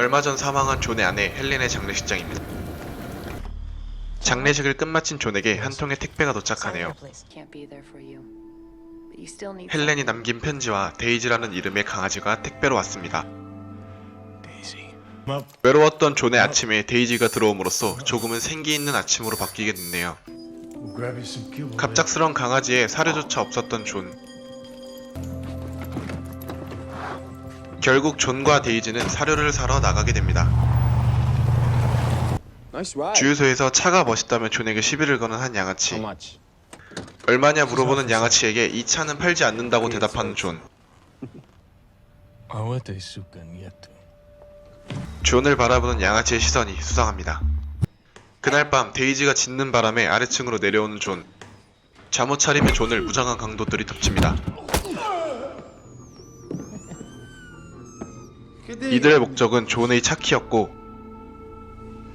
얼마 전 사망한 존의 아내 헬렌의 장례식장입니다. 장례식을 끝마친 존에게 한 통의 택배가 도착하네요. 헬렌이 남긴 편지와 데이지라는 이름의 강아지가 택배로 왔습니다. 외로웠던 존의 아침에 데이지가 들어옴으로써 조금은 생기 있는 아침으로 바뀌게 됐네요. 갑작스런 강아지에 사료조차 없었던 존. 결국 존과 데이지는 사료를 사러 나가게 됩니다. 주유소에서 차가 멋있다며 존에게 시비를 거는 한 양아치. 얼마냐 물어보는 양아치에게 이 차는 팔지 않는다고 대답하는 존. 존을 바라보는 양아치의 시선이 수상합니다. 그날 밤 데이지가 짖는 바람에 아래층으로 내려오는 존. 잠옷 차림의 존을 무장한 강도들이 덮칩니다. 이들의 목적은 존의 차키였고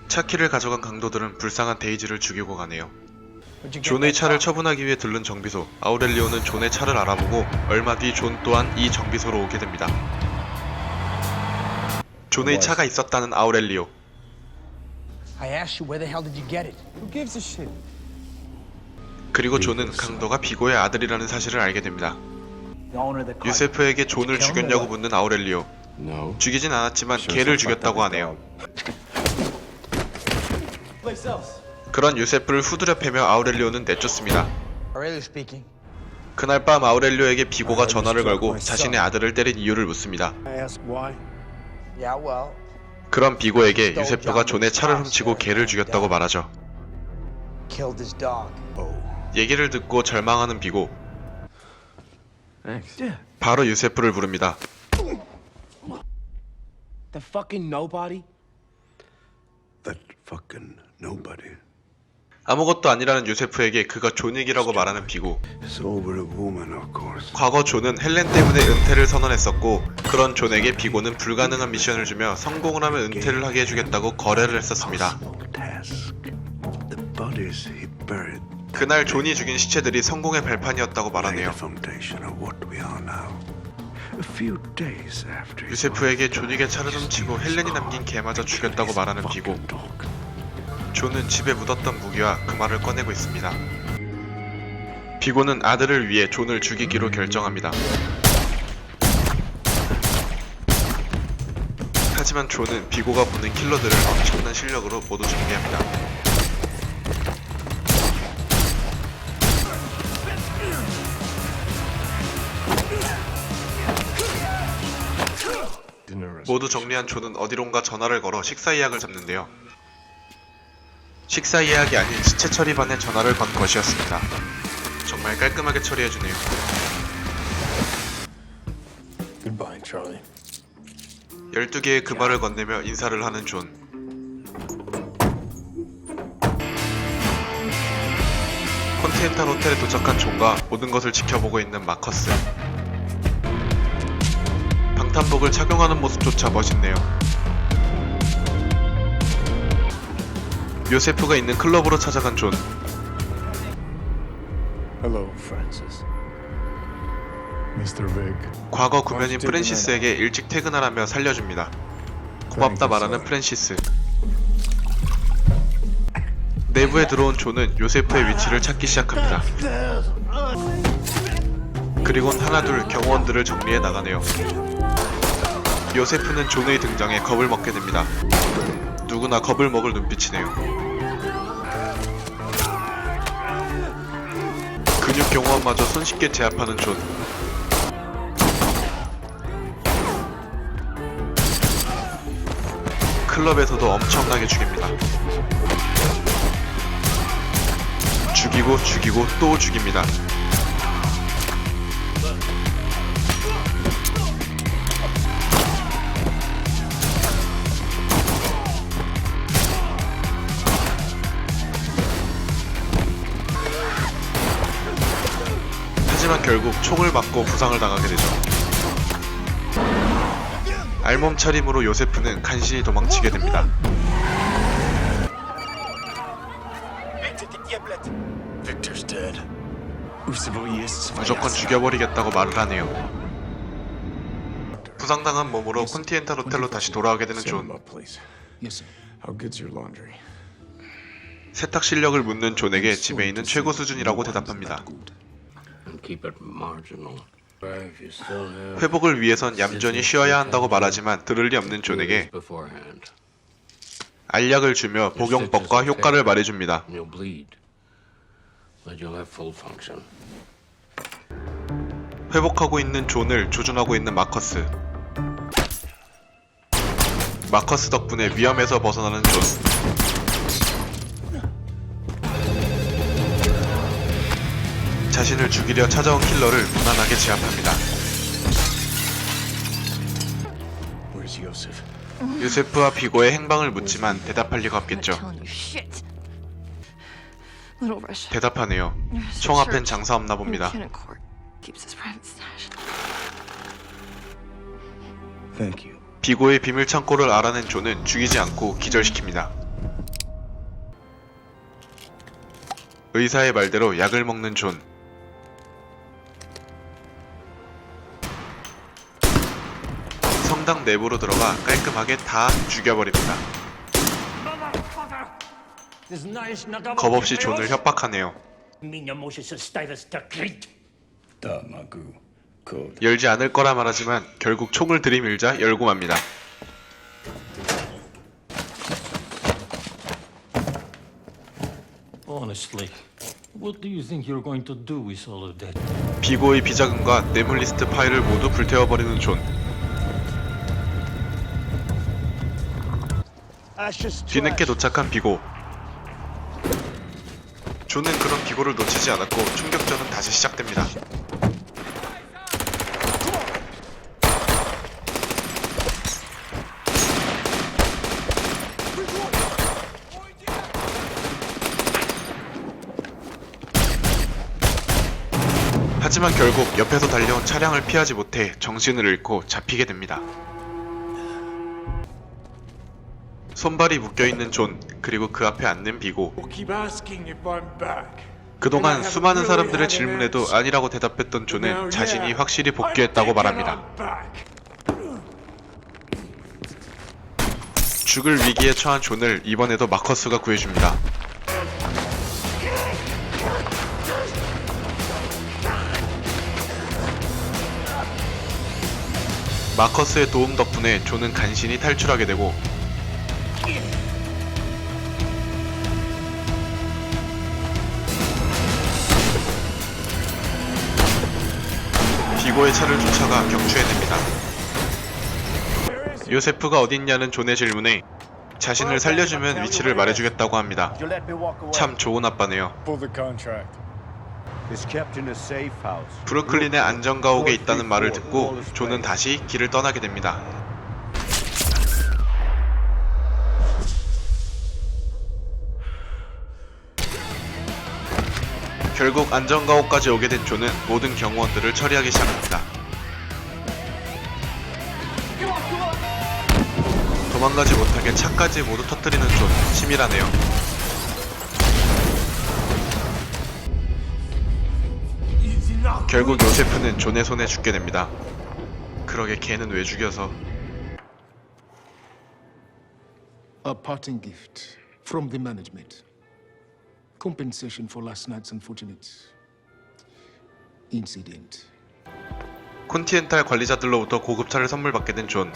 차키를 가져간 강도들은 불쌍한 데이지를 죽이고 가네요. 존의 차를 처분하기 위해 들른 정비소. 아우렐리오는 존의 차를 알아보고 얼마 뒤 존 또한 이 정비소로 오게 됩니다. 존의 차가 있었다는 아우렐리오. 그리고 존은 강도가 비고의 아들이라는 사실을 알게 됩니다. 유세프에게 존을 죽였냐고 묻는 아우렐리오. 죽이진 않았지만 개를 죽였다고 하네요. 그런 유세프를 후드려 패며 아우렐리오는 내쫓습니다. 그날 밤 아우렐리오에게 비고가 전화를 걸고 자신의 아들을 때린 이유를 묻습니다. 그런 비고에게 유세프가 존의 차를 훔치고 개를 죽였다고 말하죠. 얘기를 듣고 절망하는 비고. 바로 유세프를 부릅니다. 아무것도 아니라는 유세프에게 그가 존익이라고 말하는 비고. 과거 존은 헬렌 때문에 은퇴를 선언했었고 그런 존에게 비고는 불가능한 미션을 주며 성공을 하면 은퇴를 하게 해주겠다고 거래를 했었습니다. 그날 존이 죽인 시체들이 성공의 발판이었다고 말하네요. 유세프에게 존익의 차를 훔치고 헬렌이 남긴 개마저 죽였다고 말하는 비고. 존은 집에 묻었던 무기와 그 말을 꺼내고 있습니다. 비고는 아들을 위해 존을 죽이기로 결정합니다. 하지만 존은 비고가 보낸 킬러들을 엄청난 실력으로 모두 정리합니다. 모두 정리한 존은 어디론가 전화를 걸어 식사 예약을 잡는데요. 식사 예약이 아닌 시체 처리반에 전화를 건 것이었습니다. 정말 깔끔하게 처리해주네요. 12개의 금화를 건네며 인사를 하는 존. 컨티넨탈 호텔에 도착한 존과 모든 것을 지켜보고 있는 마커스. 방탄복을 착용하는 모습조차 멋있네요. 요세프가 있는 클럽으로 찾아간 존. 과거 구면인 프랜시스에게 일찍 퇴근하라며 살려줍니다. 고맙다 말하는 프랜시스. 내부에 들어온 존은 요세프의 위치를 찾기 시작합니다. 그리곤 하나둘 경호원들을 정리해 나가네요. 요세프는 존의 등장에 겁을 먹게 됩니다. 누구나 겁을 먹을 눈빛이네요. 근육 경호원마저 손쉽게 제압하는 존. 클럽에서도 엄청나게 죽입니다. 죽이고 죽이고 또 죽입니다. 하지만 결국 총을 맞고 부상을 당하게 되죠. 알몸차림으로 요세프는 간신히 도망치게 됩니다. 무조건 죽여버리겠다고 말을 하네요. 부상당한 몸으로 콘티넨탈 호텔로 다시 돌아오게 되는 존. Yes, sir. How good's your laundry? 세탁 실력을 묻는 존에게 집에 있는 최고 수준이라고 대답합니다. And keep it marginal. If you still have 회복을 위해선 얌전히 쉬어야 한다고 말하지만 들을 리 없는 존에게 beforehand, 알약을 주며 복용법과 효과를 말해줍니다. you'll bleed, but you'll have full function. 회복하고 있는 존을 조준하고 있는 마커스. 마커스 덕분에 위험에서 벗어나는 존. 자신을 죽이려 찾아온 킬러를 무난하게 제압합니다. Where's Yosef? 요세프와 비고의 행방을 묻지만 대답할 리가 없겠죠. telling you shit. Little Russia. 대답하네요. 총 앞엔 장사 없나 봅니다. Lieutenant Court keeps his private stash. Thank you. 비고의 비밀 창고를 알아낸 존은 죽이지 않고 기절시킵니다. 의사의 말대로 약을 먹는 존. 성당 내부로 들어가 깔끔하게 다 죽여버립니다. 겁없이 존을 협박하네요. Da Magu. Code. 열지 않을 거라 말하지만 결국 총을 들이밀자 열고 맙니다. Honestly, what do you think you're going to do with all of that? 비고의 비자금과 뇌물 리스트 파일을 모두 불태워버리는 존. 뒤늦게 도착한 비고. 존은 그런 비고를 놓치지 않았고 총격전은 다시 시작됩니다. 하지만 결국 옆에서 달려온 차량을 피하지 못해 정신을 잃고 잡히게 됩니다. 손발이 묶여있는 존, 그리고 그 앞에 앉는 비고. Keep asking if I'm back. 그동안 수많은 사람들의 질문에도 아니라고 대답했던 존은 자신이 확실히 복귀했다고 말합니다. 죽을 위기에 처한 존을 이번에도 마커스가 구해줍니다. 마커스의 도움 덕분에 존은 간신히 탈출하게 되고 비고의 차를 쫓아가 격추해냅니다. 요세프가 어딨냐는 존의 질문에 자신을 살려주면 위치를 말해주겠다고 합니다. 참 좋은 아빠네요. Pull the contract. 브루클린의 안전가옥에 있다는 말을 듣고 존은 다시 길을 떠나게 됩니다. 결국 안전가옥까지 오게 된 존은 모든 경호원들을 처리하기 시작합니다. 도망가지 못하게 차까지 모두 터뜨리는 존, 치밀하네요. 결국 요세프는 존의 손에 죽게 됩니다. 그러게 걔는 왜 죽여서. A parting gift from the management. Compensation for last night's unfortunate incident. 콘티넨탈 관리자들로부터 고급차를 선물 받게 된 존.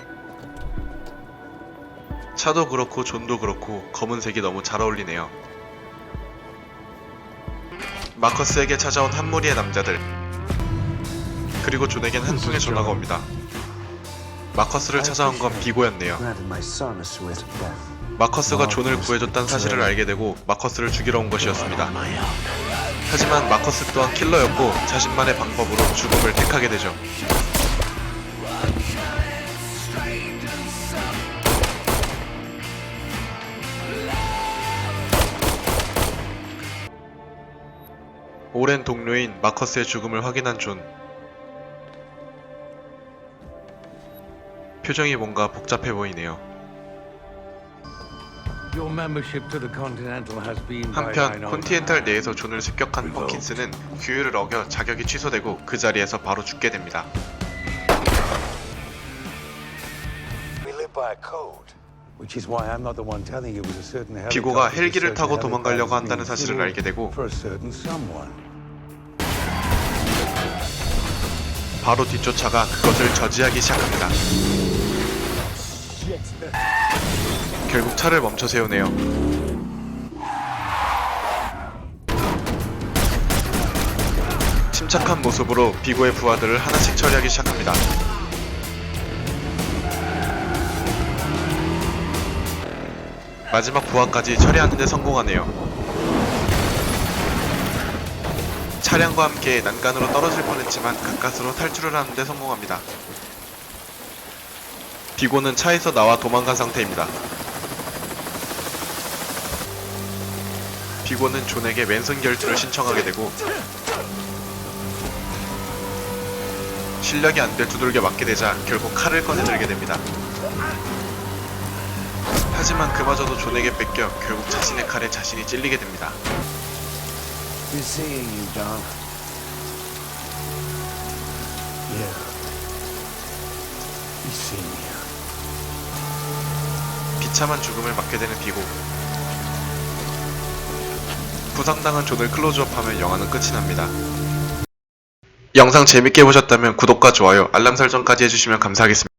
차도 그렇고 존도 그렇고 검은색이 너무 잘 어울리네요. 마커스에게 찾아온 한 무리의 남자들. 그리고 존에겐 한 통의 전화가 옵니다. 마커스를 찾아온 건 비고였네요. 마커스가 존을 구해줬다는 사실을 알게 되고 마커스를 죽이러 온 것이었습니다. 하지만 마커스 또한 킬러였고 자신만의 방법으로 죽음을 택하게 되죠. 오랜 동료인 마커스의 죽음을 확인한 존. 표정이 뭔가 복잡해 보이네요. Your membership to the Continental has been by 한편 I know 콘티넨탈 내에서 존을 습격한 퍼킨스는 규율을 어겨 자격이 취소되고 그 자리에서 바로 죽게 됩니다. it by code. Which is why I'm not the one telling you it was a certain 비고가 helicopter, 헬기를 a certain 타고 도망가려고 helicopter 한다는 사실을 being 알게 되고 for a certain someone. 바로 뒤쫓아가 그것을 저지하기 시작합니다. 결국 차를 멈춰 세우네요. 침착한 모습으로 비고의 부하들을 하나씩 처리하기 시작합니다. 마지막 부하까지 처리하는 데 성공하네요. 차량과 함께 난간으로 떨어질 뻔했지만 가까스로 탈출을 하는 데 성공합니다. 비고는 차에서 나와 도망간 상태입니다. 비고는 존에게 랜선 결투를 신청하게 되고 실력이 안 돼 두들겨 맞게 되자 결국 칼을 꺼내 들게 됩니다. 하지만 그마저도 존에게 뺏겨 결국 자신의 칼에 자신이 찔리게 됩니다. Good seeing you, Don. Yeah. You see me. 비참한 죽음을 맞게 되는 비고. 부상당한 존을 클로즈업하면 영화는 끝이 납니다. 영상 재밌게 보셨다면 구독과 좋아요, 알람 설정까지 해주시면 감사하겠습니다.